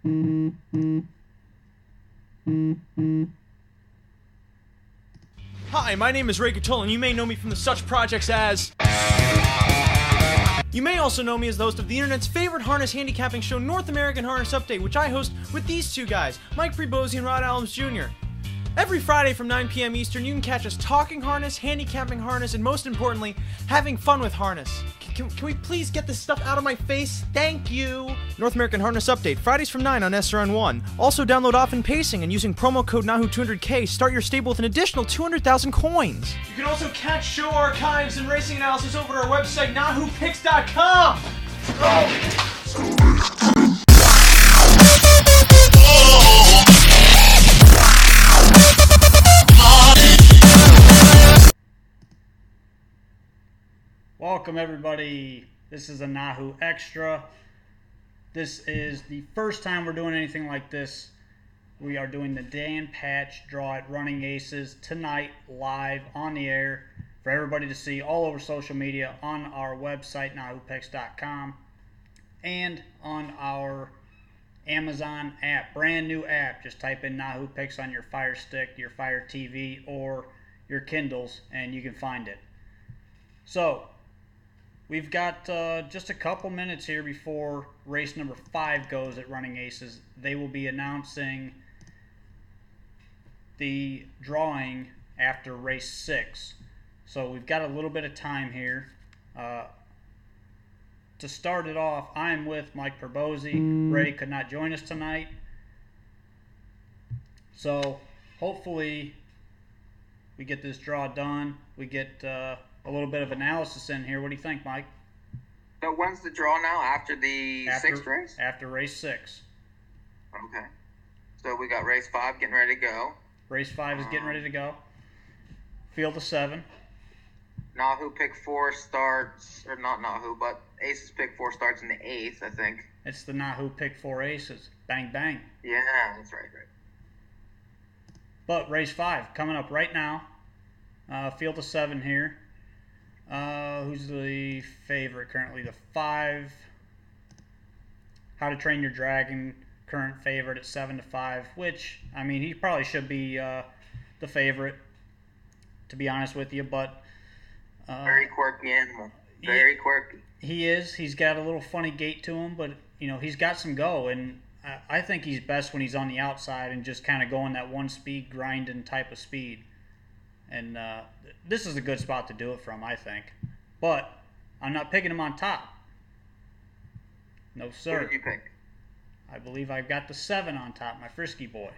Hi, my name is Ray Catull, and you may know me from the such projects as... You may also know me as the host of the internet's favorite harness handicapping show, North American Harness Update, which I host with these two guys, Mike Prebosi and Rod Allums Jr. Every Friday from 9 p.m. Eastern, you can catch us talking harness, handicapping harness, and most importantly, having fun with harness. Can we please get this stuff out of my face? Thank you! North American Harness Update, Fridays from 9 on SRN1. Also download Often Pacing, and using promo code NAHU200K, start your stable with an additional 200,000 coins. You can also catch show archives and racing analysis over at our website, NAHUPicks.com! Welcome everybody, this is a NAHU Extra. This is the first time we're doing anything like this. We are doing the Dan Patch Draw at Running Aces tonight, live on the air for everybody to see all over social media, on our website, NAHUPicks.com, and on our Amazon app, brand new app. Just type in NAHU Picks on your Fire Stick, your Fire TV, or your Kindles, and you can find it. So, we've got just a couple minutes here before race number 5 goes at Running Aces. They will be announcing the drawing after race 6. So we've got a little bit of time here. To start it off, I'm with Mike Prebosi. Ray could not join us tonight. So hopefully we get this draw done. We get... a little bit of analysis in here. What do you think, Mike? So when's the draw now? After the 6th race? After race 6. Okay. So we got race 5 getting ready to go. Race 5 is getting ready to go. Field of 7. NAHU pick 4 starts, or not NAHU, but Aces pick 4 starts in the 8th, I think. It's the NAHU pick 4 Aces. Bang, bang. Yeah, that's right. But race 5 coming up right now. Field of 7 here. Who's the favorite currently? The 5. How to Train Your Dragon, current favorite at 7-5. Which, I mean, he probably should be the favorite, to be honest with you. But very quirky animal. Very quirky. He is. He's got a little funny gait to him, but you know he's got some go, and I think he's best when he's on the outside and just kind of going that one-speed grinding type of speed. And this is a good spot to do it from, I think. But I'm not picking him on top. No, sir. Who did you pick? I believe I've got the 7 on top, my frisky boy.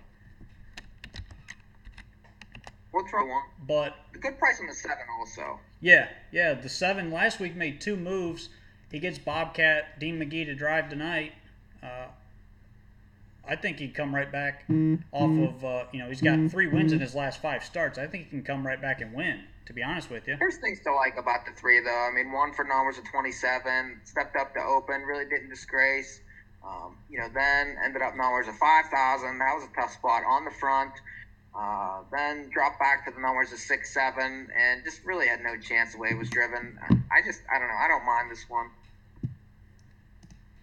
We'll try one. But a good price on the 7 also. Yeah. The 7 last week made 2 moves. He gets Bobcat, Dean McGee to drive tonight. I think he'd come right back off of, he's got 3 wins in his last 5 starts. I think he can come right back and win, to be honest with you. There's things to like about the 3, though. I mean, one for numbers of 27, stepped up to open, really didn't disgrace. Then ended up numbers of 5,000. That was a tough spot on the front. Then dropped back to the numbers of 6-7, and just really had no chance the way it was driven. I don't know. I don't mind this one.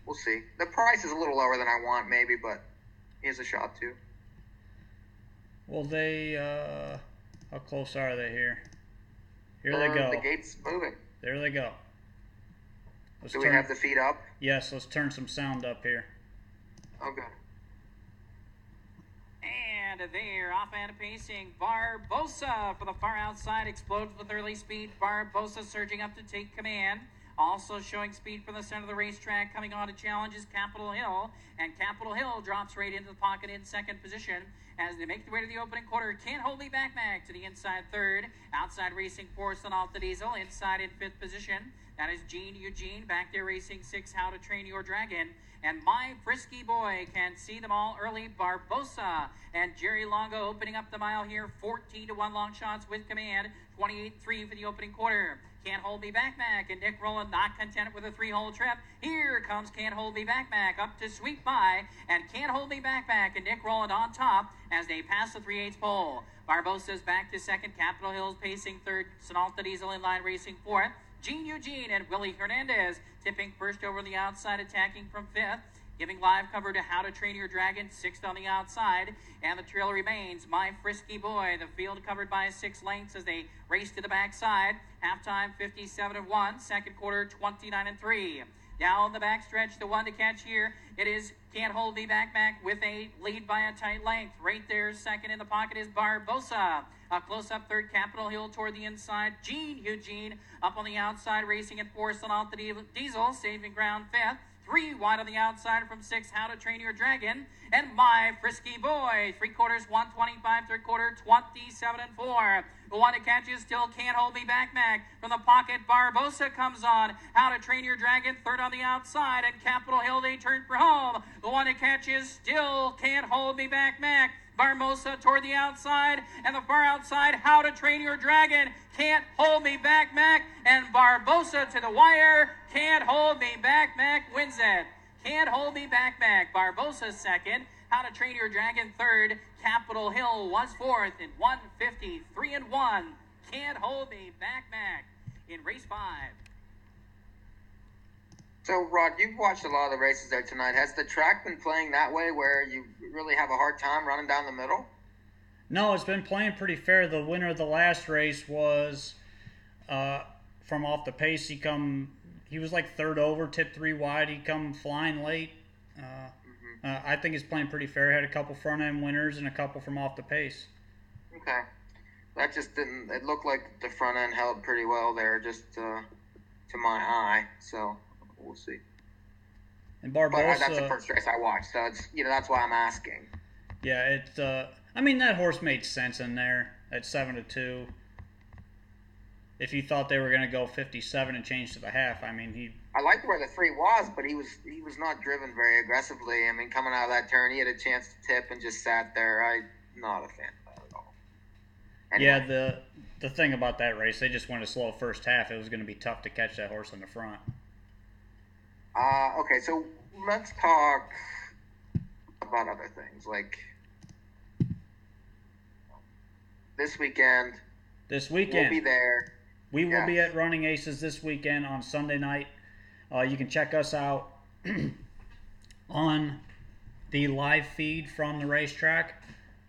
We'll see. The price is a little lower than I want, maybe, but he has a shot too. Well, they, how close are they here? Here they go. The gate's moving. There they go. Do we have the feet up? Yes, let's turn some sound up here. Okay. And they're off and pacing. Barbosa for the far outside, explodes with early speed. Barbosa surging up to take command. Also showing speed from the center of the racetrack, coming on to challenge is Capitol Hill, and Capitol Hill drops right into the pocket in second position as they make their way to the opening quarter. Can't hold me back to the inside 3rd. Outside racing 4, Alta Diesel. Inside in 5th position, that is Gene Eugene. Back there racing 6, How to Train Your Dragon. And my frisky boy can see them all early. Barbosa and Jerry Longo opening up the mile here. 14-1 long shots with command. 28-3 for the opening quarter. Can't Hold Me Back Mac and Nick Rowland not content with a 3-hole trip. Here comes Can't Hold Me Back Mac up to sweep by, and Can't Hold Me Back Mac and Nick Rowland on top as they pass the 3/8 pole. Barbosa's back to second. Capitol Hill's pacing 3rd. Alta Diesel in line racing 4th. Gene Eugene and Willie Hernandez tipping first over the outside, attacking from 5th. Giving live cover to How to Train Your Dragon, 6th on the outside, and the trail remains My Frisky Boy. The field covered by 6 lengths as they race to the backside. Halftime 57-1, second quarter 29-3. Down the backstretch, the one to catch here, it is Can't Hold Me Back with a lead by a tight length. Right there, second in the pocket is Barbosa. A close-up third, Capitol Hill toward the inside. Eugene up on the outside, racing at 4th, still off the Diesel, saving ground 5th. 3 wide on the outside from 6, How to Train Your Dragon. And My Frisky Boy, 3/4, 125, third quarter, 27-4. The one that catches still Can't Hold Me Back. From the pocket, Barbosa comes on. How to Train Your Dragon, third on the outside. And Capitol Hill, they turn for home. The one that catches still Can't Hold Me Back. Barbosa toward the outside, and the far outside, How to Train Your Dragon, Can't Hold Me Back, and Barbosa to the wire. Can't Hold Me Back, wins it. Can't Hold Me Back, Barbosa second. How to Train Your Dragon third. Capitol Hill was fourth in 153-1. Can't Hold Me Back, in race 5. So, Rod, you've watched a lot of the races there tonight. Has the track been playing that way where you really have a hard time running down the middle? No, it's been playing pretty fair. The winner of the last race was from off the pace. He was like third over, tipped 3 wide. He come flying late. I think it's playing pretty fair. Had a couple front end winners and a couple from off the pace. Okay. That just didn't. It looked like the front end held pretty well there, just to my eye. So we'll see. And Barbosa. But that's the first race I watched, so it's that's why I'm asking. Yeah, I mean, that horse made sense in there at 7-2. If you thought they were going to go 57 and change to the half, I mean, I liked where the 3 was, but he was not driven very aggressively. I mean, coming out of that turn, he had a chance to tip and just sat there. I'm not a fan of that at all. Anyway. Yeah, the thing about that race, they just went a slow first half. It was going to be tough to catch that horse in the front. Okay, so let's talk about other things, like this weekend. We'll be there. We will be at Running Aces this weekend on Sunday night. You can check us out on the live feed from the racetrack,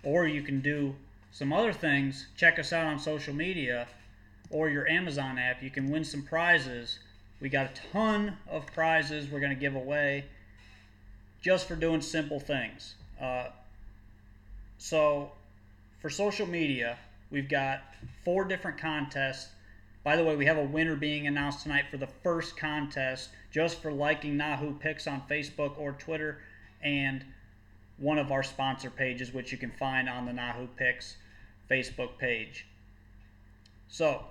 or you can do some other things. Check us out on social media or your Amazon app. You can win some prizes. We got a ton of prizes we're going to give away just for doing simple things. So for social media, we've got 4 different contests. By the way, we have a winner being announced tonight for the first contest just for liking NAHU Picks on Facebook or Twitter and one of our sponsor pages, which you can find on the NAHU Picks Facebook page. So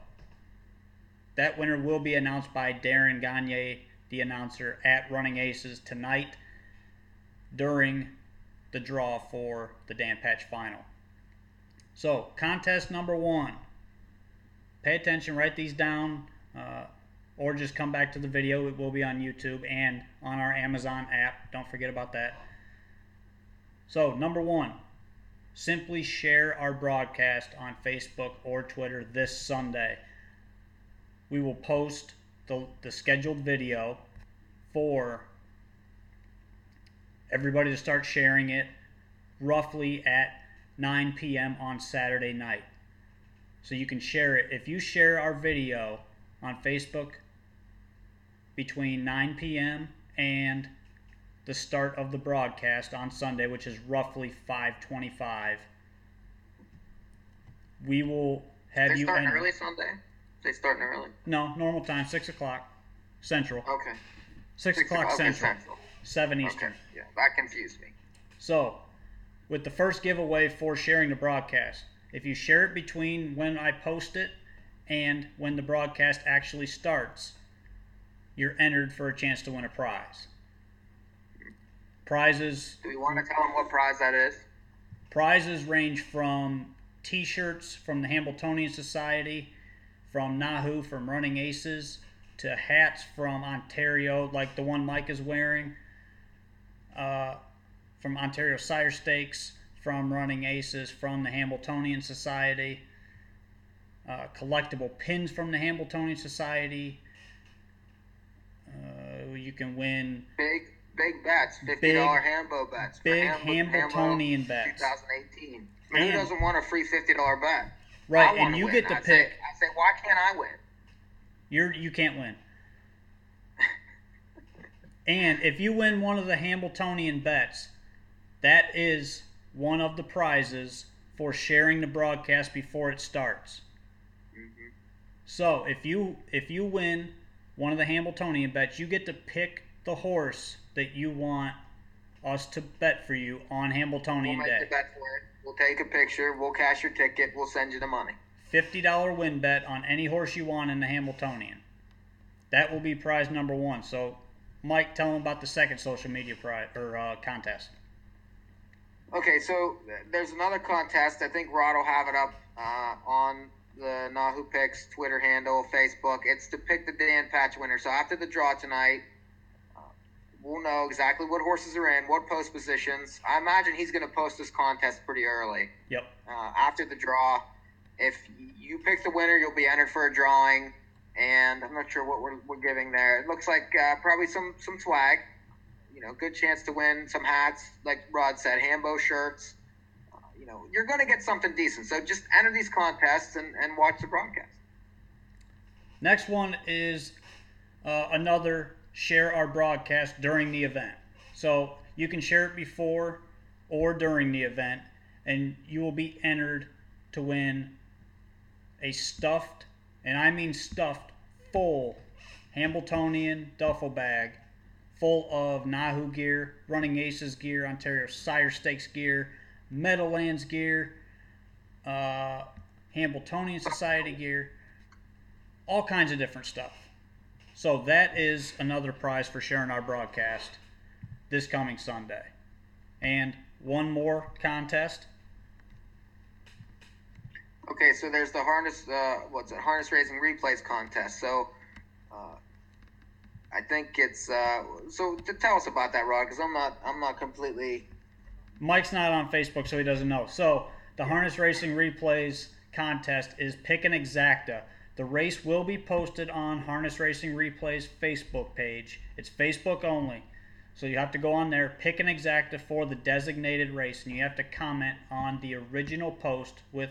that winner will be announced by Darren Gagne, the announcer, at Running Aces tonight during the draw for the Dan Patch Final. So, contest number 1. Pay attention, write these down, or just come back to the video. It will be on YouTube and on our Amazon app. Don't forget about that. So, number 1, simply share our broadcast on Facebook or Twitter this Sunday. We will post the scheduled video for everybody to start sharing it roughly at 9 p.m. on Saturday night. So you can share it. If you share our video on Facebook between 9 p.m. and the start of the broadcast on Sunday, which is roughly 5:25, we will have you starting early Sunday? They starting early? No, normal time, 6 o'clock Central. Okay. 6 o'clock Central. 7 Eastern. Okay. Yeah, that confused me. So, with the first giveaway for sharing the broadcast, if you share it between when I post it and when the broadcast actually starts, you're entered for a chance to win a prize. Prizes. Do we want to tell them what prize that is? Prizes range from T-shirts from the Hambletonian Society, from NAHU, from Running Aces, to hats from Ontario, like the one Mike is wearing, from Ontario Sire Stakes, from Running Aces, from the Hambletonian Society, collectible pins from the Hambletonian Society. You can win big bets, $50 Hambo bets. Big Hambletonian bets. 2018. I mean, who doesn't want a free $50 bet? Right, and you get to pick. I say, why can't I win? You can't win. And if you win one of the Hambletonian bets, that is one of the prizes for sharing the broadcast before it starts. Mm-hmm. So if you win one of the Hambletonian bets, you get to pick the horse that you want us to bet for you on Hambletonian We'll Day. make the bet for it. We'll take a picture. We'll cash your ticket. We'll send you the money. $50 win bet on any horse you want in the Hambletonian. That will be prize number one. So, Mike, tell them about the second social media contest. Okay, so there's another contest. I think Rod will have it up on the NAHU Picks Twitter handle, Facebook. It's to pick the Dan Patch winner. So after the draw tonight, we'll know exactly what horses are in, what post positions. I imagine he's going to post this contest pretty early. Yep. After the draw, if you pick the winner, you'll be entered for a drawing. And I'm not sure what we're giving there. It looks like probably some swag. Good chance to win some hats, like Rod said, Hambo shirts. You're going to get something decent. So just enter these contests and watch the broadcast. Next one is another share our broadcast during the event. So you can share it before or during the event, and you will be entered to win a stuffed, and I mean stuffed, full Hambletonian duffel bag full of NAHU gear, Running Aces gear, Ontario Sire Stakes gear, Meadowlands gear, Hambletonian Society gear, all kinds of different stuff. So that is another prize for sharing our broadcast this coming Sunday. And one more contest. Okay, so there's the harness racing replays contest. So I think it's so to tell us about that, Rod, because I'm not completely. Mike's not on Facebook, so he doesn't know. So the harness racing replays contest is pick an exacta. The race will be posted on Harness Racing Replay's Facebook page. It's Facebook only. So you have to go on there, pick an exacta for the designated race, and you have to comment on the original post with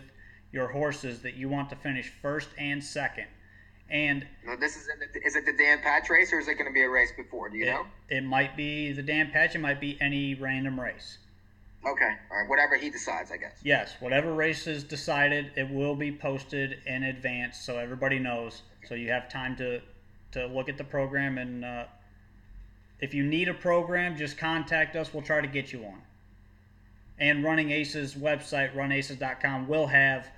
your horses that you want to finish first and second. And no, this is it the Dan Patch race, or is it going to be a race before? Do you know? It might be the Dan Patch. It might be any random race. Okay, all right, whatever he decides, I guess. Yes, whatever race is decided, it will be posted in advance so everybody knows. So you have time to look at the program, and if you need a program, just contact us. We'll try to get you one. And Running Aces website, runaces.com, will have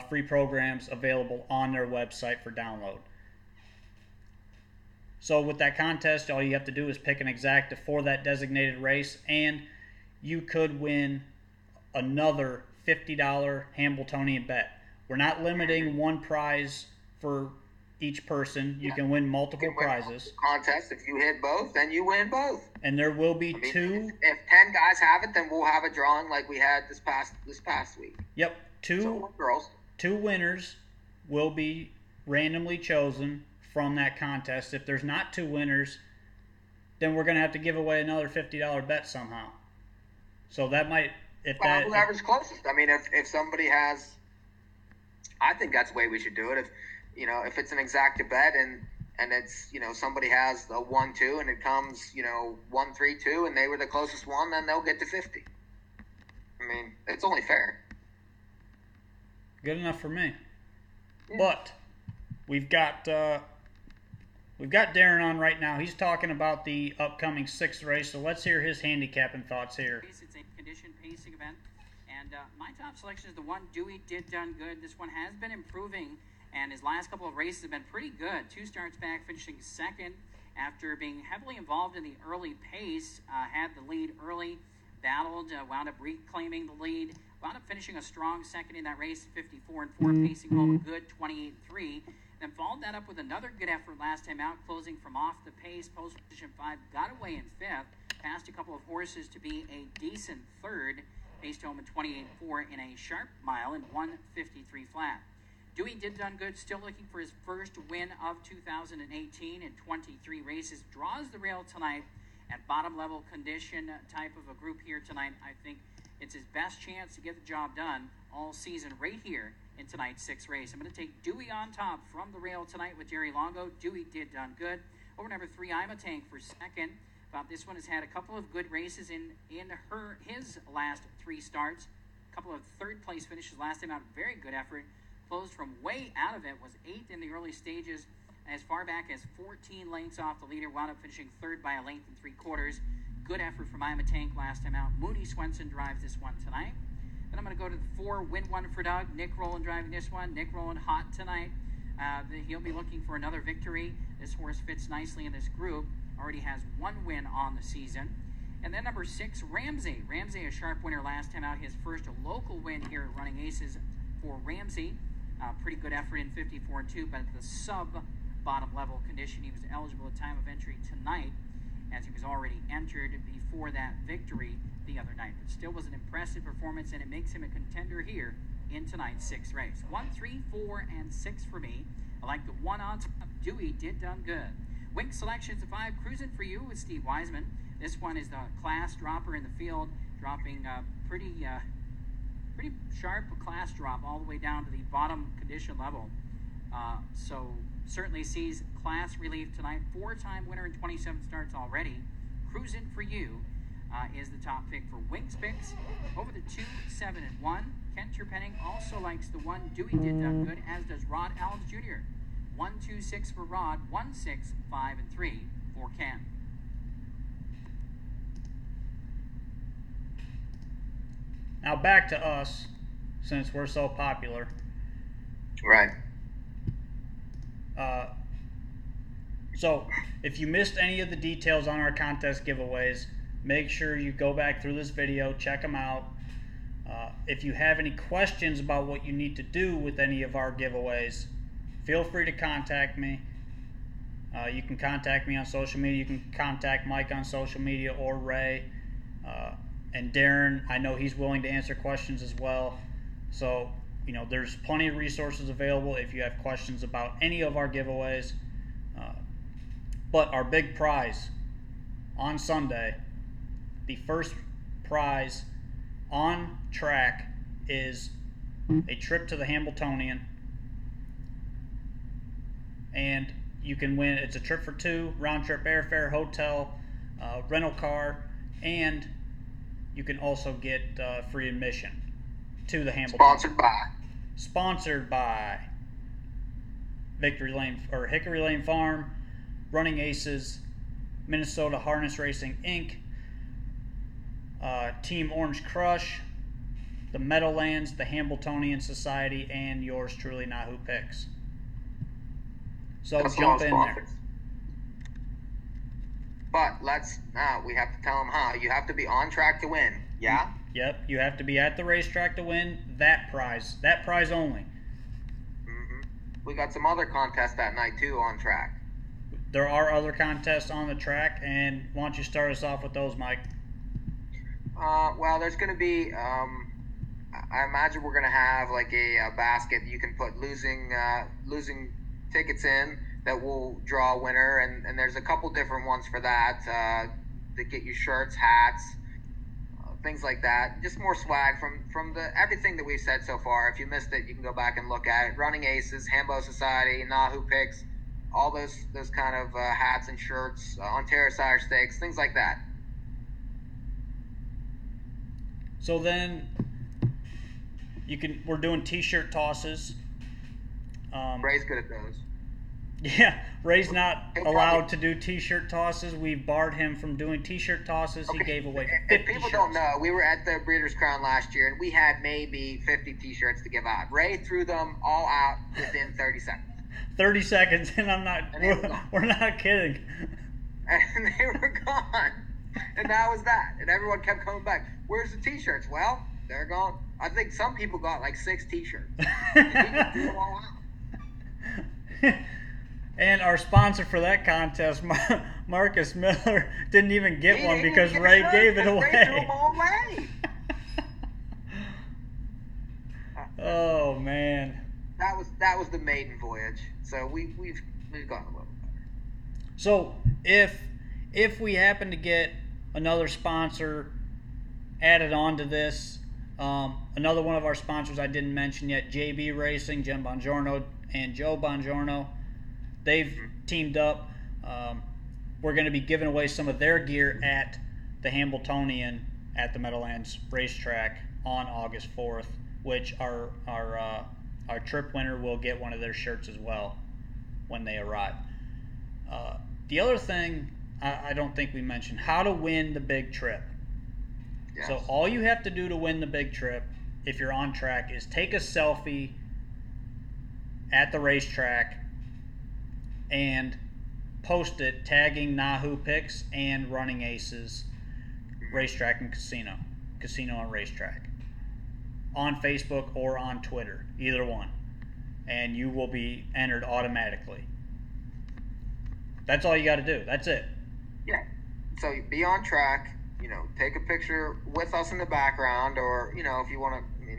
free programs available on their website for download. So with that contest, all you have to do is pick an exacta for that designated race, and you could win another $50 Hambletonian bet. We're not limiting one prize for each person. You can win multiple prizes. Contest. If you hit both, then you win both. And there will be two. If 10 guys have it, then we'll have a drawing like we had this past week. Yep, two winners will be randomly chosen from that contest. If there's not two winners, then we're going to have to give away another $50 bet somehow. So that might, whoever's closest. I mean, if somebody has, I think that's the way we should do it. If it's an exacta bet and it's somebody has a 1-2 and it comes 1-3-2 and they were the closest one, then they'll get to 50. I mean, it's only fair. Good enough for me. Yeah. But we've got Darren on right now. He's talking about the upcoming 6th race, so let's hear his handicapping thoughts here. It's a conditioned pacing event, and my top selection is the one Dewey Did Done Good. This one has been improving, and his last couple of races have been pretty good. 2 starts back, finishing second after being heavily involved in the early pace. Had the lead early, battled, wound up reclaiming the lead, wound up finishing a strong second in that race, 54-4, pacing home a good 28-3. Then followed that up with another good effort last time out, closing from off the pace. Post position 5, got away in 5th, passed a couple of horses to be a decent 3rd, paced home at 28-4 in a sharp mile and 153 flat. Dewey Did Done Good, still looking for his first win of 2018 in 23 races. Draws the rail tonight at bottom level condition type of a group here tonight. I think it's his best chance to get the job done all season right here in tonight's 6th race. I'm going to take Dewey on top from the rail tonight with Jerry Longo. Dewey did done good. Over number 3, I'm a Tank for second. This one has had a couple of good races in his last 3 starts. A couple of third-place finishes last time out. Very good effort. Closed from way out of it. Was 8th in the early stages. As far back as 14 lengths off the leader. Wound up finishing 3rd by a length and 3/4. Good effort from I'm a Tank last time out. Mooney Swenson drives this one tonight. Then I'm going to go to the 4, Win One for Doug. Nick Rowland driving this one. Nick Rowland hot tonight. He'll be looking for another victory. This horse fits nicely in this group. Already has 1 win on the season. And then number 6, Ramsey. Ramsey, a sharp winner last time out. His first local win here at Running Aces for Ramsey. Pretty good effort in 54-2, but at the sub-bottom level condition, he was eligible at time of entry tonight, as he was already entered before that victory the other night. But still was an impressive performance, and it makes him a contender here in tonight's 6th race. 1, 3, 4, and 6 for me. I like the 1 on top. Dewey did done good. Wink selections of 5, Cruising for You with Steve Wiseman. This one is the class dropper in the field, dropping pretty sharp class drop all the way down to the bottom condition level. So certainly sees class relief tonight. 4-time winner in 27 starts already. Cruising for You is the top pick for Winks picks. Over the 2, 7, and 1. Kent Terpenning also likes the 1, Dewey did done good, as does Rod Allens Jr. 1, 2, 6 for Rod, 1, 6, 5, and 3 for Ken. Now back to us, since we're so popular. Right. So if you missed any of the details on our contest giveaways, make sure you go back through this video, check them out. If you have any questions about what you need to do with any of our giveaways, feel free to contact me. You can contact me on social media. You can contact Mike on social media, or Ray. And Darren, I know he's willing to answer questions as well. So, there's plenty of resources available if you have questions about any of our giveaways. But our big prize on Sunday, the first prize on track, is a trip to the Hambletonian. And you can win. It's a trip for 2, round-trip airfare, hotel, rental car, and you can also get free admission to the Hambletonian. Sponsored by Victory Lane or Hickory Lane Farm, Running Aces, Minnesota Harness Racing Inc., Team Orange Crush, the Meadowlands, the Hambletonian Society, and yours truly, NAHU Picks. So jump in there. But we have to tell them how. You have to be on track to win. Yeah? Yep, you have to be at the racetrack to win that prize only. Mm-hmm. We got some other contests that night too on track. There are other contests on the track, and why don't you start us off with those, Mike? Well, there's going to be, I imagine we're going to have like a basket you can put losing tickets in that will draw a winner, and there's a couple different ones for that to get you shirts, hats, things like that. Just more swag from everything that we've said so far. If you missed it, you can go back and look at it. Running Aces, Hambo Society, NAHU Picks, all those kind of hats and shirts, Ontario Sire Stakes, things like that. So then we're doing t-shirt tosses. Ray's good at those. Yeah, Ray's not allowed to do t-shirt tosses. We barred him from doing t-shirt tosses. Okay. He gave away 50 If people don't know, we were at the Breeders' Crown last year, and we had maybe 50 t-shirts to give out. Ray threw them all out within 30 seconds. 30 seconds, and we're not kidding. And they were gone. And that was that. And everyone kept coming back. Where's the t-shirts? Well, they're gone. I think some people got like 6 t-shirts. And he just threw them all out. And our sponsor for that contest, Marcus Miller, didn't even get one because Ray gave it away. Ray threw them all away. Oh man. That was the maiden voyage. So we've gotten a little better. So if if we happen to get another sponsor added on to this, another one of our sponsors I didn't mention yet, JB Racing, Jim Bongiorno and Joe Bongiorno, they've teamed up. We're going to be giving away some of their gear at the Hambletonian at the Meadowlands Racetrack on August 4th, which our trip winner will get one of their shirts as well when they arrive. The other thing I don't think we mentioned, how to win the big trip. Yes. So all you have to do to win the big trip, if you're on track, is take a selfie at the racetrack and post it tagging NAHU Picks and Running Aces Racetrack and Casino and Racetrack on Facebook or on Twitter, either one, and you will be entered automatically. That's all you got to do. That's it. Yeah. So be on track. Take a picture with us in the background, or if you want to,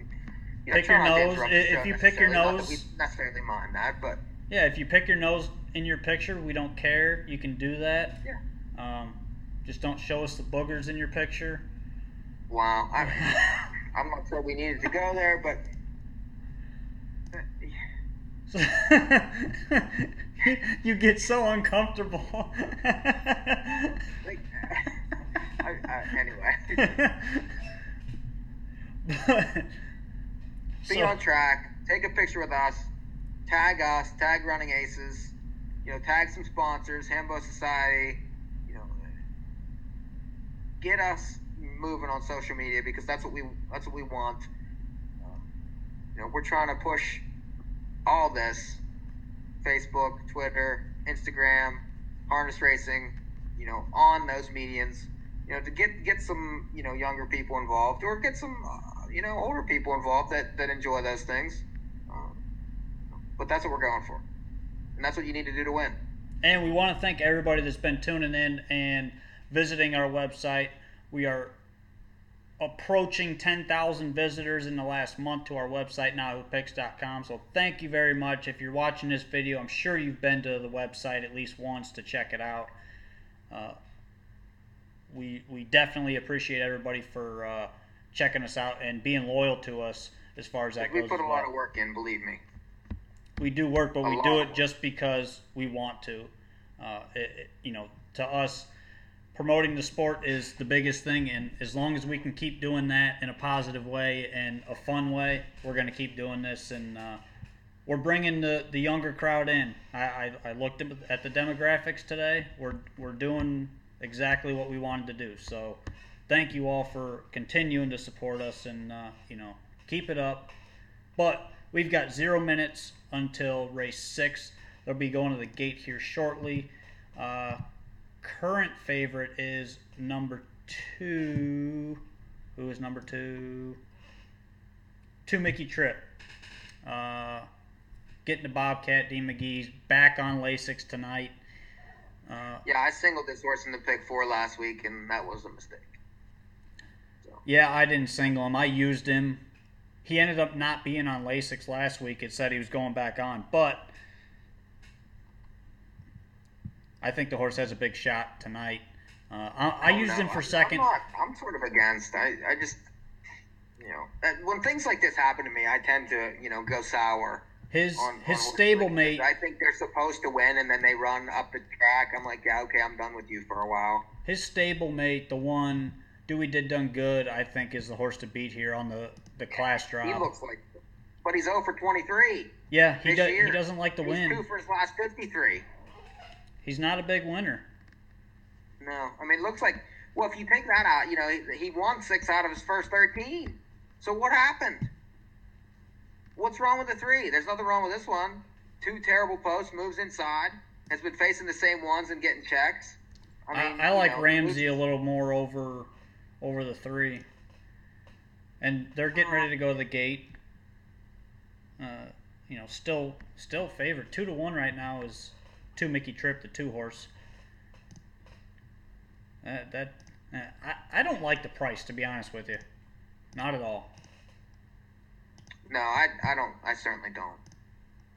pick your nose. If you pick your nose, not that we necessarily mind that, but yeah, if you pick your nose in your picture, we don't care. You can do that. Yeah. Just don't show us the boogers in your picture. Wow. I'm not sure we needed to go there, but you get so uncomfortable. Anyway. Be on track. Take a picture with us. Tag us. Tag Running Aces. Tag some sponsors. Hambo Society. Get us moving on social media, because that's what we want. We're trying to push all this: Facebook, Twitter, Instagram, harness racing. On those medians. To get some younger people involved, or get some older people involved that enjoy those things. But that's what we're going for, and that's what you need to do to win. And we want to thank everybody that's been tuning in and visiting our website. We are approaching 10,000 visitors in the last month to our website, NAHUPicks.com. So thank you very much. If you're watching this video, I'm sure you've been to the website at least once to check it out. We definitely appreciate everybody for checking us out and being loyal to us as far as that goes. We put a lot of work in, believe me. We do work, but we do it just because we want to. To us, promoting the sport is the biggest thing, and as long as we can keep doing that in a positive way and a fun way, we're going to keep doing this. And we're bringing the younger crowd in. I looked at the demographics today. We're doing exactly what we wanted to do. So thank you all for continuing to support us, and keep it up. But we've got 0 minutes until race 6. They'll be going to the gate here shortly. Current favorite is number 2. Who is number 2? 2 Mickey Tripp. Getting the Bobcat. Dean McGee's back on Lasix tonight. Yeah, I singled this horse in the pick 4 last week, and that was a mistake. So. Yeah, I didn't single him. I used him. He ended up not being on Lasix last week. It said he was going back on, but I think the horse has a big shot tonight. I used him for second. I'm sort of against. I just, when things like this happen to me, I tend to, go sour. His stablemate. I think they're supposed to win, and then they run up the track. I'm like, yeah, okay, I'm done with you for a while. His stablemate, the one Dewey Did Done Good, I think is the horse to beat here on the class drop. He looks like, but he's 0 for 23. Yeah, he doesn't like to win. He's 2 for his last 53. He's not a big winner. No, I mean, it looks like, well, if you take that out, he won 6 out of his first 13. So what happened? What's wrong with the 3? There's nothing wrong with this one. 2 terrible posts, moves inside, has been facing the same ones and getting checks. I like Ramsey a little more over the 3. And they're getting ready to go to the gate. Still favored. 2-1 right now is 2 Mickey Tripp, the 2 horse. I don't like the price, to be honest with you. Not at all. No, I don't. I certainly don't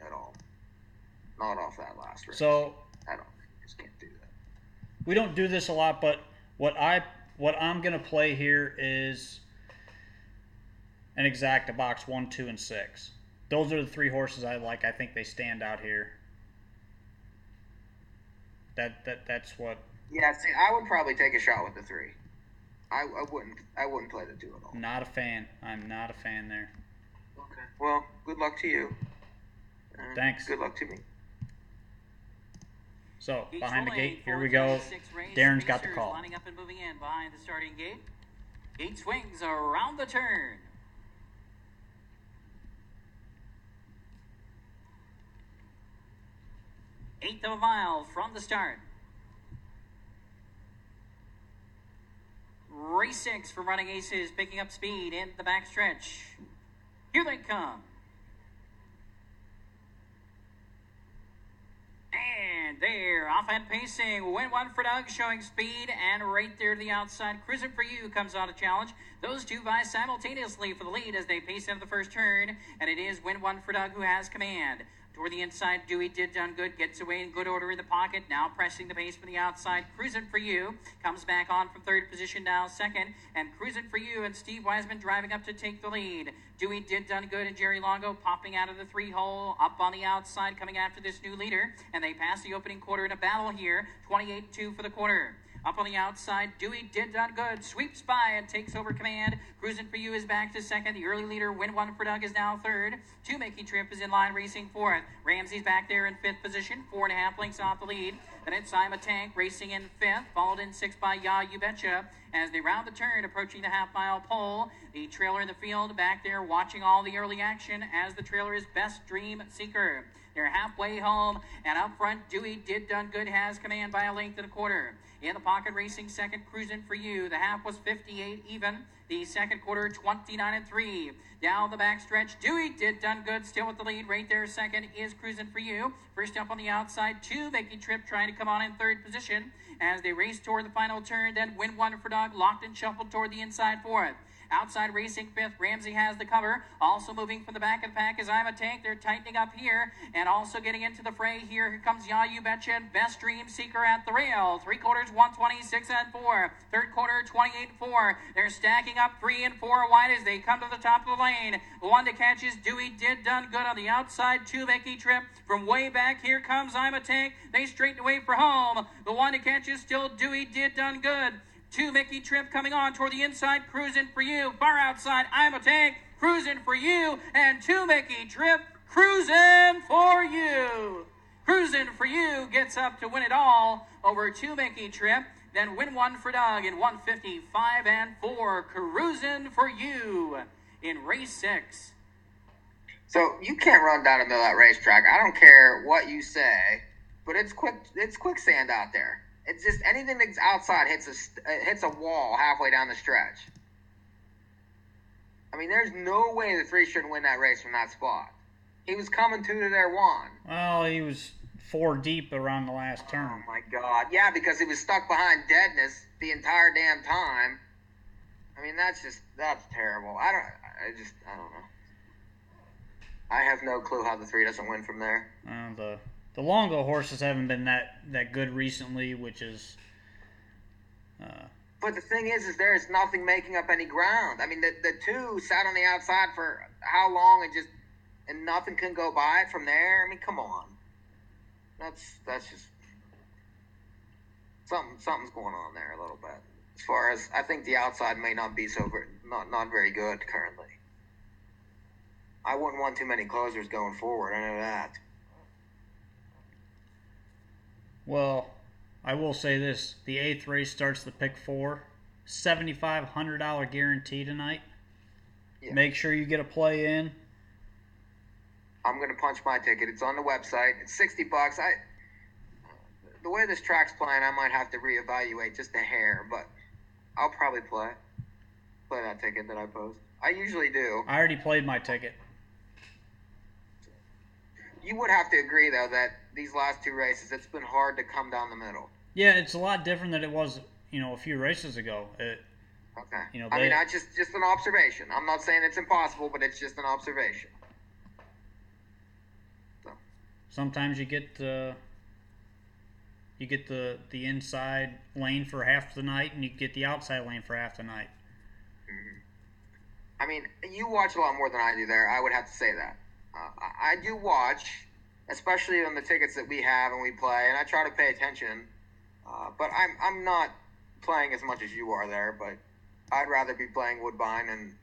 at all. Not off that last race. So I don't. Just can't do we don't do this a lot, but what I'm gonna play here is an exacta box 1, 2, and 6. Those are the 3 horses I like. I think they stand out here. That's what. Yeah, see, I would probably take a shot with the 3. I wouldn't play the 2 at all. Not a fan. I'm not a fan there. Okay. Well, good luck to you. Thanks. Good luck to me. So, behind the gate, here we go. Darren's got the call. Lining up and moving in behind the starting gate. Gate swings around the turn. Eighth of a mile from the start. Race 6 from Running Aces, picking up speed in the backstretch. Here they come. And they're off and pacing. Win one for Doug, showing speed, and right there to the outside, Cruising for You comes on a challenge. Those two vie simultaneously for the lead as they pace into the first turn, and it is Win one for Doug who has command. Toward the inside, Dewey Did Done Good gets away in good order in the pocket. Now pressing the pace from the outside. Cruising for You comes back on from third position, now second. And Cruising for You and Steve Wiseman driving up to take the lead. Dewey Did Done Good and Jerry Longo popping out of the 3-hole up on the outside, coming after this new leader. And they pass the opening quarter in a battle here. 28-2 for the quarter. Up on the outside, Dewey Did Done Good sweeps by and takes over command. Cruising for You is back to second. The early leader, Win One for Doug, is now third. Two Making Trip is in line racing fourth. Ramsey's back there in fifth position, 4.5 lengths off the lead. Then it's Ima Tank racing in fifth, followed in sixth by Ya You Betcha. As they round the turn, approaching the half-mile pole, the trailer in the field back there watching all the early action as the trailer is Best Dream Seeker. They're halfway home, and up front, Dewey Did Done Good has command by a length and a quarter. In the pocket, racing second, Cruising for You. The half was 58 even. The second quarter, 29-3. Down the backstretch, Dewey Did Done Good still with the lead. Right there, second is Cruising for You. First up on the outside, two Making Trip trying to come on in third position. As they race toward the final turn, then Win One for Doug, locked and shuffled toward the inside fourth. Outside racing fifth, Ramsey has the cover. Also moving from the back of the pack is Ima Tank. They're tightening up here and also getting into the fray here. Here comes Ya You Betcha and Best Dream Seeker at the rail. Three quarters, 126-4. Third quarter, 28-4. They're stacking up 3 and 4 wide as they come to the top of the lane. The one to catch is Dewey Did Done Good on the outside. Two Making Trip from way back. Here comes Ima Tank. They straighten away for home. The one to catch is still Dewey Did Done Good. Two Mickey Trip coming on toward the inside, Cruising for You. Far outside, Ima Tank, Cruising for You. And two Mickey Trip, Cruising for You. Cruising for You gets up to win it all over two Mickey Trip. Then Win One for Doug in 155-4. Cruising for You in race 6. So you can't run down the middle of that racetrack. I don't care what you say, but it's quicksand out there. It's just anything that's outside hits a wall halfway down the stretch. I mean, there's no way the 3 shouldn't win that race from that spot. He was coming 2 to their 1. Well, he was 4 deep around the last turn. Oh my God! Yeah, because he was stuck behind deadness the entire damn time. I mean, that's terrible. I don't know. I have no clue how the 3 doesn't win from there. The Longo horses haven't been that good recently, which is... But the thing is there's nothing making up any ground. I mean, the 2 sat on the outside for how long and nothing can go by it from there? I mean, come on. That's just... Something's going on there a little bit. As far as, I think the outside may not be not very good currently. I wouldn't want too many closers going forward, I know that. Well, I will say this. The 8th race starts the pick 4. $7,500 guarantee tonight. Yeah. Make sure you get a play in. I'm going to punch my ticket. It's on the website. It's $60. The way this track's playing, I might have to reevaluate just a hair, but I'll probably play that ticket that I post. I usually do. I already played my ticket. You would have to agree, though, that these last 2 races, it's been hard to come down the middle. Yeah, it's a lot different than it was, a few races ago. Okay. I mean, just an observation. I'm not saying it's impossible, but it's just an observation. So. Sometimes you get You get the inside lane for half the night, and you get the outside lane for half the night. I mean, you watch a lot more than I do there. I would have to say that. I do watch, especially on the tickets that we have and we play, and I try to pay attention. But I'm not playing as much as you are there, but I'd rather be playing Woodbine and,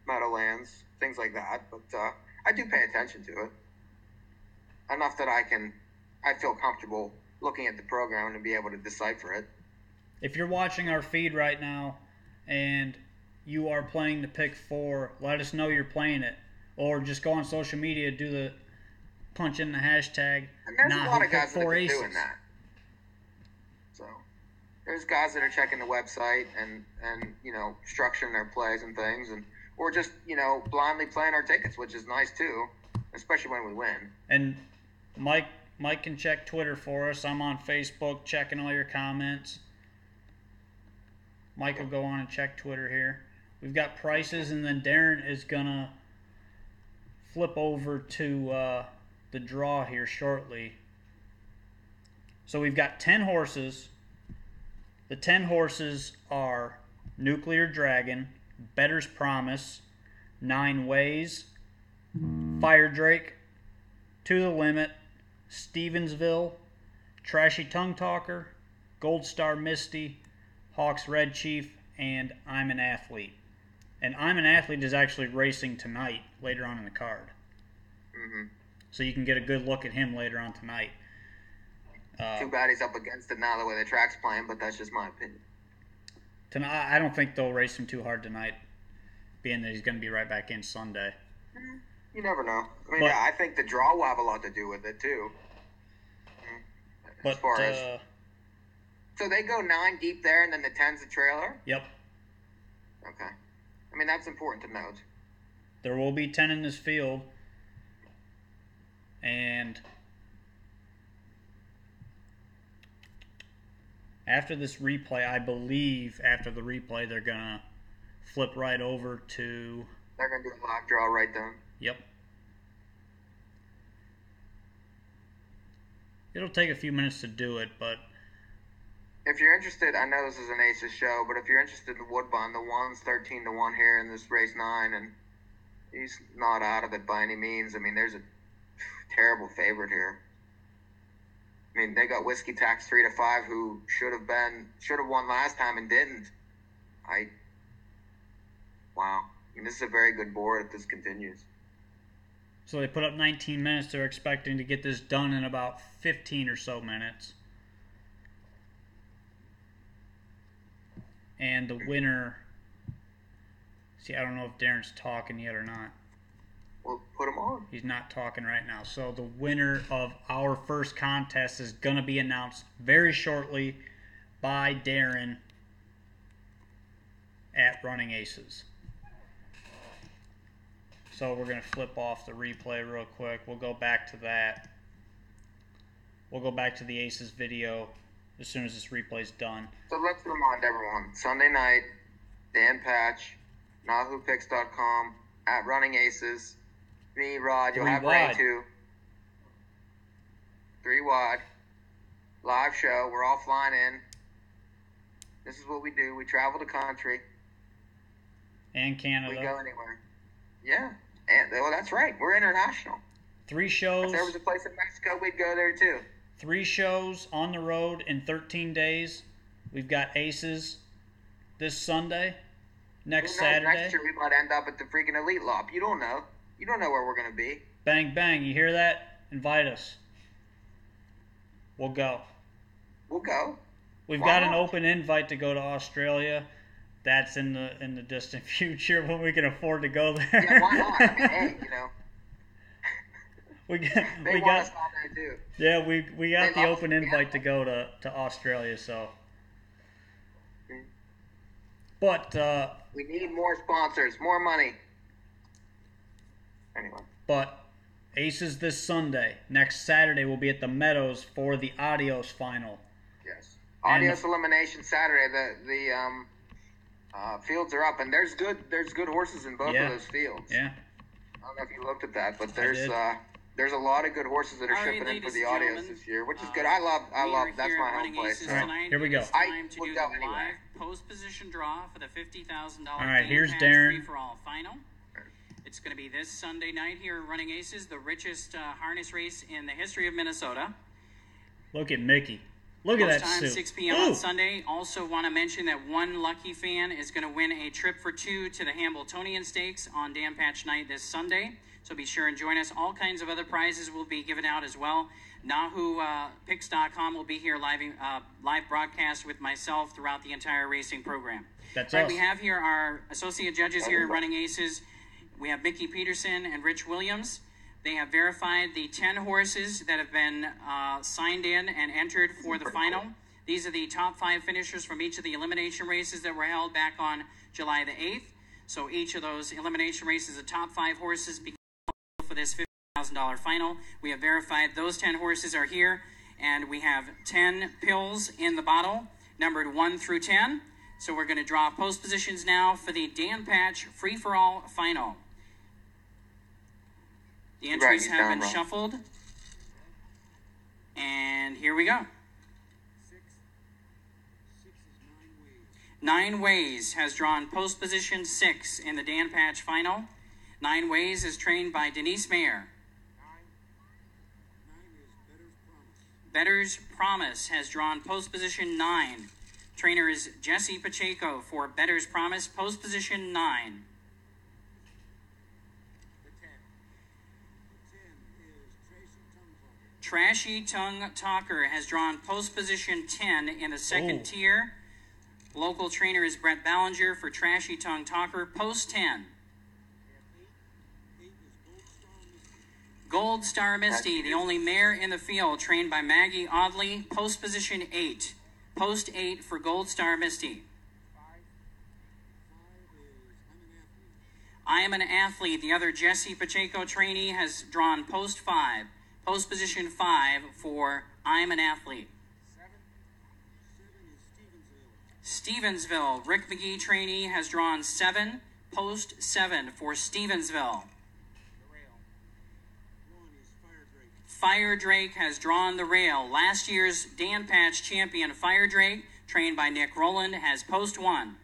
Meadowlands, things like that. But I do pay attention to it. Enough that I feel comfortable looking at the program and be able to decipher it. If you're watching our feed right now and you are playing the Pick 4, let us know you're playing it. Or just go on social media, punch in the hashtag. And there's a lot of guys that are Aces. doing that. So there's guys that are checking the website and structuring their plays and things, or just blindly playing our tickets, which is nice too, especially when we win. And Mike can check Twitter for us. I'm on Facebook checking all your comments. Mike will go on and check Twitter here. We've got prices, and then Darren is gonna flip over to the draw here shortly. So we've got 10 horses. The 10 horses are Nuclear Dragon, Better's Promise, 9 Ways, Fire Drake, To the Limit, Stevensville, Trashy Tongue Talker, Gold Star Misty, Hawks Red Chief, and I'm an Athlete. And I'm an Athlete is actually racing tonight, later on in the card. Mm-hmm. So you can get a good look at him later on tonight. Too bad he's up against it now the way the track's playing, but that's just my opinion. Tonight, I don't think they'll race him too hard tonight, being that he's going to be right back in Sunday. You never know. I mean, I think the draw will have a lot to do with it, too. So they go 9 deep there, and then the 10's the trailer? Yep. Okay. I mean, that's important to note. There will be 10 in this field, and after this replay, I believe after the replay, they're going to flip right over to... They're going to do a live draw right then. Yep. It'll take a few minutes to do it, but... If you're interested, I know this is an Aces show, but if you're interested in Woodbine, the one's 13-1 here in this race 9, and he's not out of it by any means. I mean, there's a terrible favorite here. I mean, they got Whiskey Tax 3-5, who should have won last time and didn't. Wow. I mean, this is a very good board if this continues. So they put up 19 minutes. They're expecting to get this done in about 15 or so minutes. And the winner... See, I don't know if Darren's talking yet or not. We'll put him on. He's not talking right now. So the winner of our first contest is going to be announced very shortly by Darren at Running Aces. So we're going to flip off the replay real quick. We'll go back to that. We'll go back to the Aces video as soon as this replay's done. So let's remind everyone, Sunday night, Dan Patch, NAHUPicks.com, at Running Aces, me, Rod, you'll have Ray too. 3 wide. Live show, we're all flying in. This is what we do, we travel the country. And Canada. We go anywhere. Yeah, and well, that's right, we're international. 3 shows. If there was a place in Mexico, we'd go there too. 3 shows on the road in 13 days. We've got Aces this Sunday, next Saturday. Next year we might end up at the freaking Elite Lop. You don't know. You don't know where we're going to be. Bang, bang. You hear that? Invite us. We'll go. We'll go. We've got an open invite to go to Australia. That's in the distant future when we can afford to go there. Yeah, why not? I mean, hey, we they got want us out there too. Yeah, we got the open invite to go to Australia, so. But we need more sponsors, more money. Anyway. But Aces this Sunday. Next Saturday we'll be at the Meadows for the Adios final. Yes. Adios elimination Saturday. The fields are up, and there's good horses in both of those fields. Yeah. I don't know if you looked at that, but there's there's a lot of good horses that are All right, shipping in for ladies the and audience gentlemen, this year, which is good. I love we are that's here my at home Running place. Aces So. All right, tonight. here we go. It's I time to would do go the anyway. live post-position draw for the $50,000 All right, here's Darren. free-for-all final. It's going to be this Sunday night here at Running Aces, the richest harness race in the history of Minnesota. Look at Mickey. Look at that Post time, suit. 6 p.m. Ooh. on Sunday. Also want to mention that one lucky fan is going to win a trip for two to the Hambletonian Stakes on Dan Patch Night this Sunday. So be sure and join us. All kinds of other prizes will be given out as well. NAHUPicks.com will be here live broadcast with myself throughout the entire racing program. That's Right, us. we have here our associate judges here at Running Aces. We have Mickey Peterson and Rich Williams. They have verified the 10 horses that have been signed in and entered for the final. These are the top 5 finishers from each of the elimination races that were held back on July the 8th. So each of those elimination races, the top 5 horses for this $50,000 final. We have verified those 10 horses are here, and we have 10 pills in the bottle, numbered 1 through 10. So we're going to draw post positions now for the Dan Patch free-for-all final. The entries have been shuffled. And here we go. 9 Ways has drawn post position 6 in the Dan Patch final. 9 Ways is trained by Denise Mayer. Better's Promise has drawn post position 9. Trainer is Jesse Pacheco for Better's Promise, post position 9. Trashy Tongue Talker has drawn post position 10 in the second tier. Local trainer is Brett Ballinger for Trashy Tongue Talker, post 10. Gold Star Misty, the only mare in the field, trained by Maggie Audley, post position 8. Post 8 for Gold Star Misty. I Am an Athlete, the other Jesse Pacheco trainee, has drawn post 5. Post position 5 for I'm an Athlete. 7 is Stevensville. Rick McGee trainee has drawn 7. Post 7 for Stevensville. Fire Drake has drawn the rail. Last year's Dan Patch champion Fire Drake, trained by Nick Rowland, has post 1.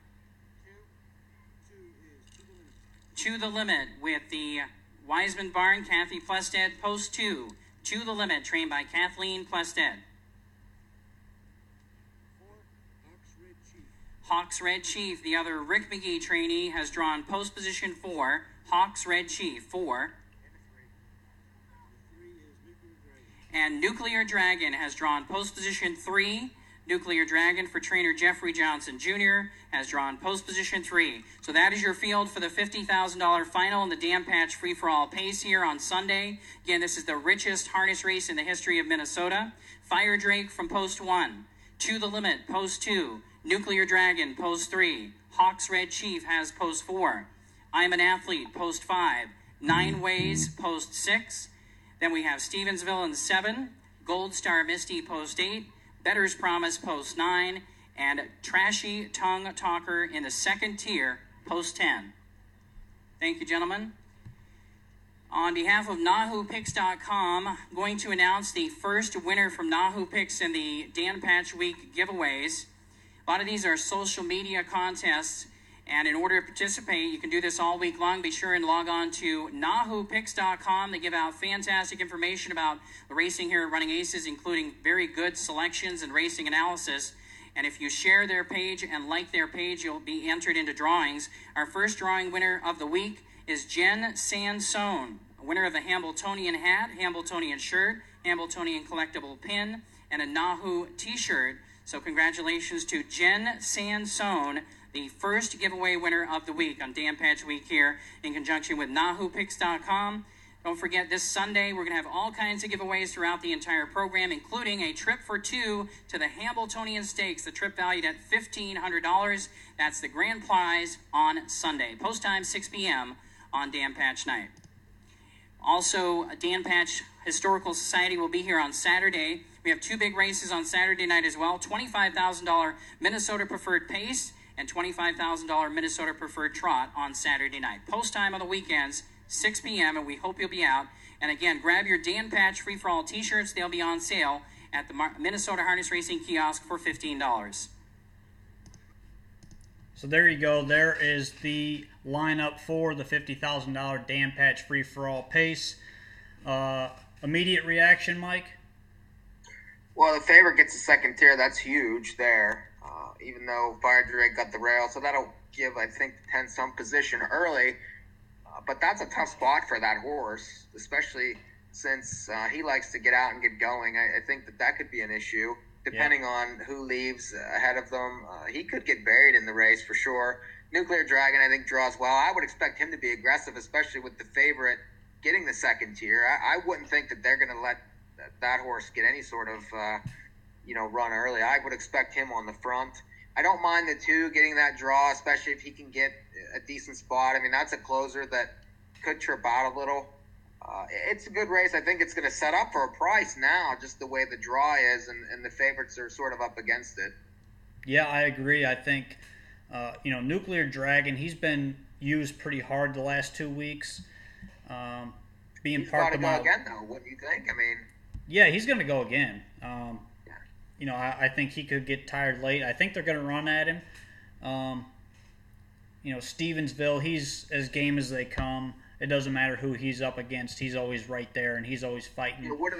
To the Limit with the Wiseman Barn, Kathy Plested, post 2. To the Limit, trained by Kathleen Plested. Hawks Red Chief, the other Rick McGee trainee, has drawn post position 4. Hawks Red Chief, 4. And Nuclear Dragon has drawn post position 3. Nuclear Dragon for trainer Jeffrey Johnson Jr. has drawn post position 3. So that is your field for the $50,000 final in the Dan Patch free-for-all pace here on Sunday. Again, this is the richest harness race in the history of Minnesota. Fire Drake from post 1. To the Limit, post 2. Nuclear Dragon, post 3. Hawks Red Chief has post 4. I'm an Athlete, post 5. 9 Ways, post 6. Then we have Stevensville in 7. Gold Star Misty, post 8. Better's Promise, post 9. And Trashy Tongue Talker in the second tier, post 10. Thank you, gentlemen. On behalf of NAHUPicks.com, I'm going to announce the first winner from NAHU Picks in the Dan Patch Week giveaways. A lot of these are social media contests, and in order to participate, you can do this all week long. Be sure and log on to NAHUPicks.com. They give out fantastic information about the racing here at Running Aces, including very good selections and racing analysis. And if you share their page and like their page, you'll be entered into drawings. Our first drawing winner of the week is Jen Sansone, winner of the Hambletonian hat, Hambletonian shirt, Hambletonian collectible pin, and a NAHU t-shirt. So congratulations to Jen Sansone, the first giveaway winner of the week on Dan Patch Week here in conjunction with NAHUPicks.com. Don't forget, this Sunday, we're going to have all kinds of giveaways throughout the entire program, including a trip for 2 to the Hambletonian Stakes, the trip valued at $1,500. That's the grand prize on Sunday. Post time, 6 p.m. on Dan Patch Night. Also, Dan Patch Historical Society will be here on Saturday. We have 2 big races on Saturday night as well. $25,000 Minnesota Preferred Pace and $25,000 Minnesota Preferred Trot on Saturday night. Post time on the weekends, 6 p.m., and we hope you'll be out. And again, grab your Dan Patch free-for-all t-shirts. They'll be on sale at the Minnesota Harness Racing kiosk for $15. So there you go. There is the lineup for the $50,000 Dan Patch free-for-all pace. Immediate reaction, Mike? Well, the favorite gets a second tier. That's huge there. Even though Fire Drake got the rail, so that'll give, I think, the 10 some position early. But that's a tough spot for that horse, especially since he likes to get out and get going. I think that could be an issue, depending on who leaves ahead of them. He could get buried in the race for sure. Nuclear Dragon, I think, draws well. I would expect him to be aggressive, especially with the favorite getting the second tier. I wouldn't think that they're going to let that horse get any sort of run early. I would expect him on the front. I don't mind the 2 getting that draw, especially if he can get a decent spot. I mean, that's a closer that could trip out a little. It's a good race. I think it's going to set up for a price now, just the way the draw is, and the favorites are sort of up against it. Yeah, I agree. I think, Nuclear Dragon, he's been used pretty hard the last 2 weeks. Being parked go again, though. What do you think? I mean, yeah, he's going to go again. I think he could get tired late. I think they're going to run at him. Stevensville, he's as game as they come. It doesn't matter who he's up against. He's always right there, and he's always fighting. How are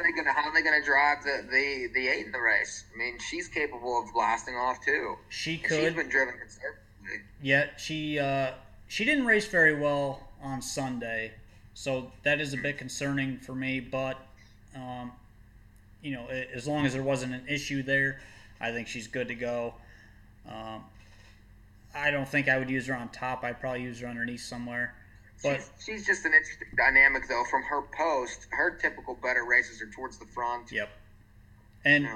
they going to drive the 8 in the race? I mean, she's capable of blasting off, too. She could. She's been driven conservatively. Yeah, she didn't race very well on Sunday, so that is a bit concerning for me, but as long as there wasn't an issue there, I think she's good to go. I don't think I would use her on top. I'd probably use her underneath somewhere. But she's just an interesting dynamic, though. From her post, her typical better races are towards the front. Yep. And,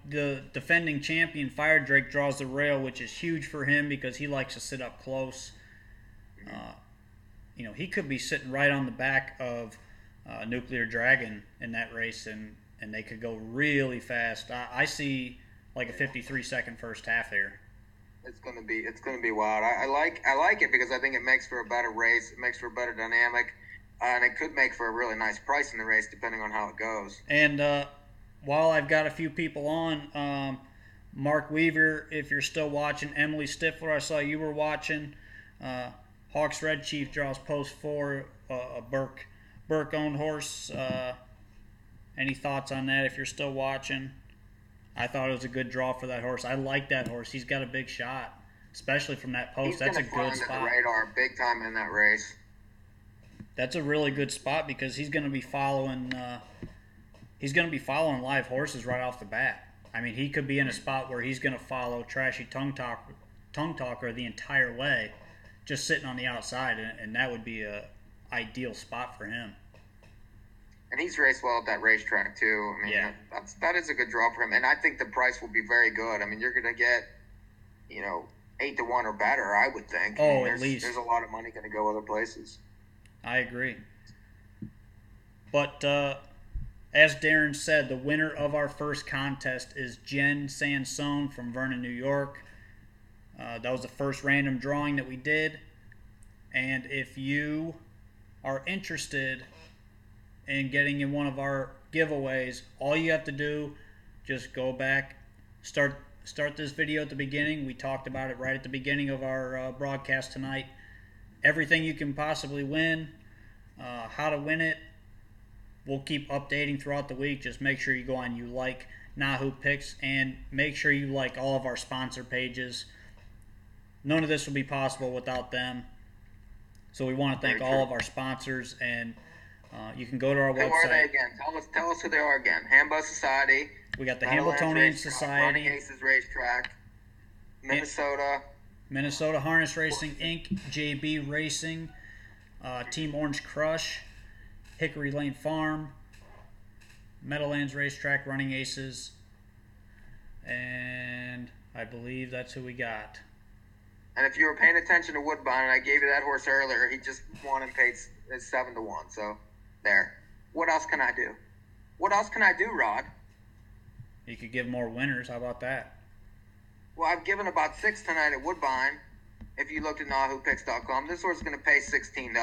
the defending champion, Fire Drake, draws the rail, which is huge for him because he likes to sit up close. He could be sitting right on the back of Nuclear Dragon in that race, and they could go really fast. I see like a 53-second first half there. It's gonna be wild. I like it because I think it makes for a better race. It makes for a better dynamic, and it could make for a really nice price in the race depending on how it goes. And while I've got a few people on, Mark Weaver, if you're still watching, Emily Stifler, I saw you were watching. Hawks Red Chief draws post 4, a Burke-owned horse. Any thoughts on that if you're still watching? I thought it was a good draw for that horse. I like that horse. He's got a big shot, especially from that post. That's a good spot. The radar big time in that race. That's a really good spot because he's going to be following. He's going to be following live horses right off the bat. I mean, he could be in a spot where he's going to follow Trashy Tongue Talker the entire way, just sitting on the outside, and that would be a ideal spot for him. And he's raced well at that racetrack, too. I mean, that is a good draw for him. And I think the price will be very good. I mean, you're going to get, 8-1 or better, I would think. Oh, at least. There's a lot of money going to go other places. I agree. But as Darren said, the winner of our first contest is Jen Sansone from Vernon, New York. That was the first random drawing that we did. And if you are interested in getting in one of our giveaways, all you have to do, just go back, start this video at the beginning. We talked about it right at the beginning of our broadcast tonight. Everything you can possibly win, how to win it. We'll keep updating throughout the week. Just make sure you go on NAHU Picks and make sure you like all of our sponsor pages. None of this would be possible without them. So we want to thank all of our sponsors, and you can go to our website. Who are they again? Tell us who they are again. Hambo Society. We got the Hambletonian Society. Aces Racetrack. Minnesota Harness Racing Inc. JB Racing. Team Orange Crush. Hickory Lane Farm. Meadowlands Racetrack, Running Aces. And I believe that's who we got. And if you were paying attention to Woodbine, and I gave you that horse earlier, he just won and paid 7-1. So there. What else can I do? What else can I do, Rod? You could give more winners. How about that? Well, I've given about 6 tonight at Woodbine. if you looked at NAHUpicks.com, this horse is going to pay $16.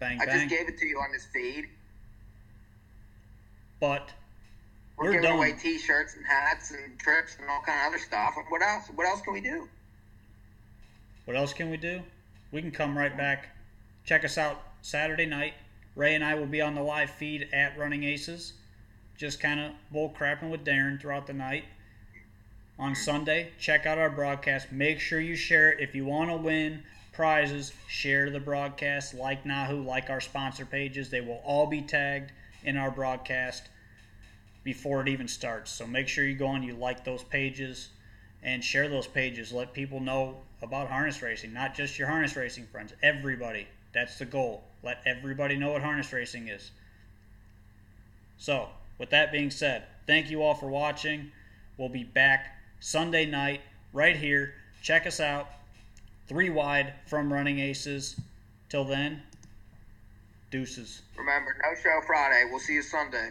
Bang, I bang. just gave it to you on this feed. But We're giving away T-shirts and hats and trips and all kind of other stuff. What else? What else can we do? What else can we do? We can come right back. Check us out Saturday night. Ray and I will be on the live feed at Running Aces. Just kind of bull crapping with Darren throughout the night. On Sunday, check out our broadcast. Make sure you share it. If you want to win prizes, share the broadcast. Like NAHU, like our sponsor pages. They will all be tagged in our broadcast before it even starts. So make sure you go and you like those pages and share those pages. Let people know about harness racing, not just your harness racing friends. Everybody. That's the goal. Let everybody know what harness racing is. So, with that being said, thank you all for watching. We'll be back Sunday night right here. Check us out. 3 wide from Running Aces. Till then, deuces. Remember, no show Friday. We'll see you Sunday.